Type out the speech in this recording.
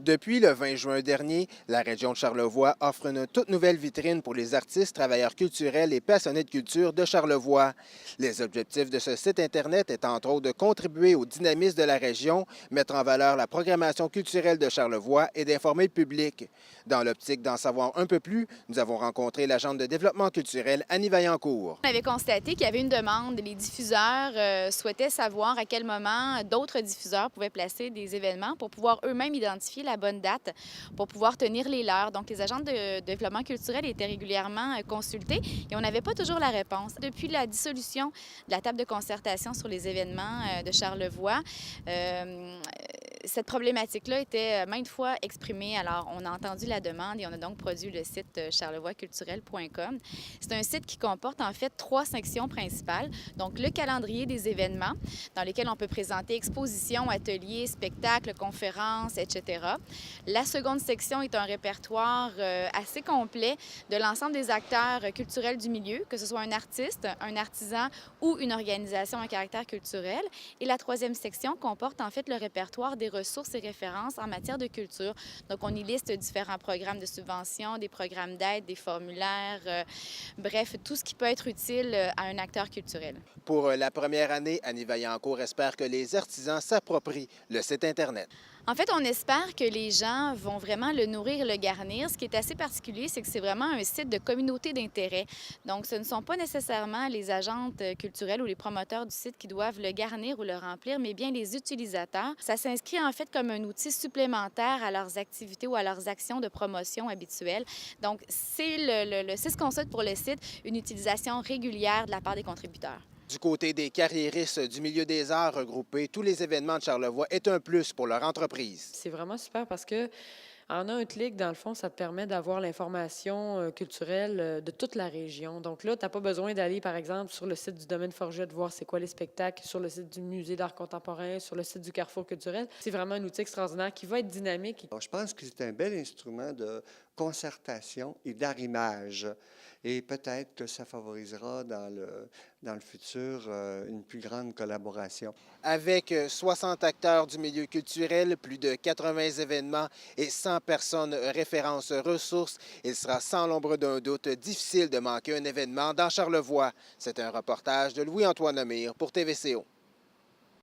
Depuis le 20 juin dernier, la région de Charlevoix offre une toute nouvelle vitrine pour les artistes, travailleurs culturels et passionnés de culture de Charlevoix. Les objectifs de ce site Internet est entre autres de contribuer au dynamisme de la région, mettre en valeur la programmation culturelle de Charlevoix et d'informer le public. Dans l'optique d'en savoir un peu plus, nous avons rencontré l'agente de développement culturel Annie Vaillancourt. On avait constaté qu'il y avait une demande. Les diffuseurs souhaitaient savoir à quel moment d'autres diffuseurs pouvaient placer des événements pour pouvoir eux-mêmes identifier la bonne date, pour pouvoir tenir les leurs. Donc, les agents de développement culturel étaient régulièrement consultés et on n'avait pas toujours la réponse. Depuis la dissolution de la table de concertation sur les événements de Charlevoix, cette problématique-là était maintes fois exprimée. Alors, on a entendu la demande et on a donc produit le site charlevoixculturel.com. C'est un site qui comporte en fait 3 sections principales. Donc, le calendrier des événements dans lesquels on peut présenter expositions, ateliers, spectacles, conférences, etc. La seconde section est un répertoire assez complet de l'ensemble des acteurs culturels du milieu, que ce soit un artiste, un artisan ou une organisation à caractère culturel. Et la troisième section comporte en fait le répertoire des ressources et références en matière de culture. Donc, on y liste différents programmes de subvention, des programmes d'aide, des formulaires, bref, tout ce qui peut être utile à un acteur culturel. Pour la première année, Annie Vaillancourt espère que les artisans s'approprient le site Internet. En fait, on espère que les gens vont vraiment le nourrir et le garnir. Ce qui est assez particulier, c'est que c'est vraiment un site de communauté d'intérêt. Donc, ce ne sont pas nécessairement les agentes culturelles ou les promoteurs du site qui doivent le garnir ou le remplir, mais bien les utilisateurs. Ça s'inscrit en fait comme un outil supplémentaire à leurs activités ou à leurs actions de promotion habituelles. Donc, c'est ce qu'on souhaite pour le site, une utilisation régulière de la part des contributeurs. Du côté des carriéristes du milieu des arts regroupés, tous les événements de Charlevoix est un plus pour leur entreprise. C'est vraiment super parce que en un clic, dans le fond, ça te permet d'avoir l'information culturelle de toute la région. Donc là, tu n'as pas besoin d'aller, par exemple, sur le site du Domaine Forget, de voir c'est quoi les spectacles, sur le site du Musée d'art contemporain, sur le site du Carrefour culturel. C'est vraiment un outil extraordinaire qui va être dynamique. Alors, je pense que c'est un bel instrument de concertation et d'arrimage. Et peut-être que ça favorisera dans le futur une plus grande collaboration. Avec 60 acteurs du milieu culturel, plus de 80 événements et 100 personnes références ressources, il sera sans l'ombre d'un doute difficile de manquer un événement dans Charlevoix. C'est un reportage de Louis-Antoine Lemire pour TVCO.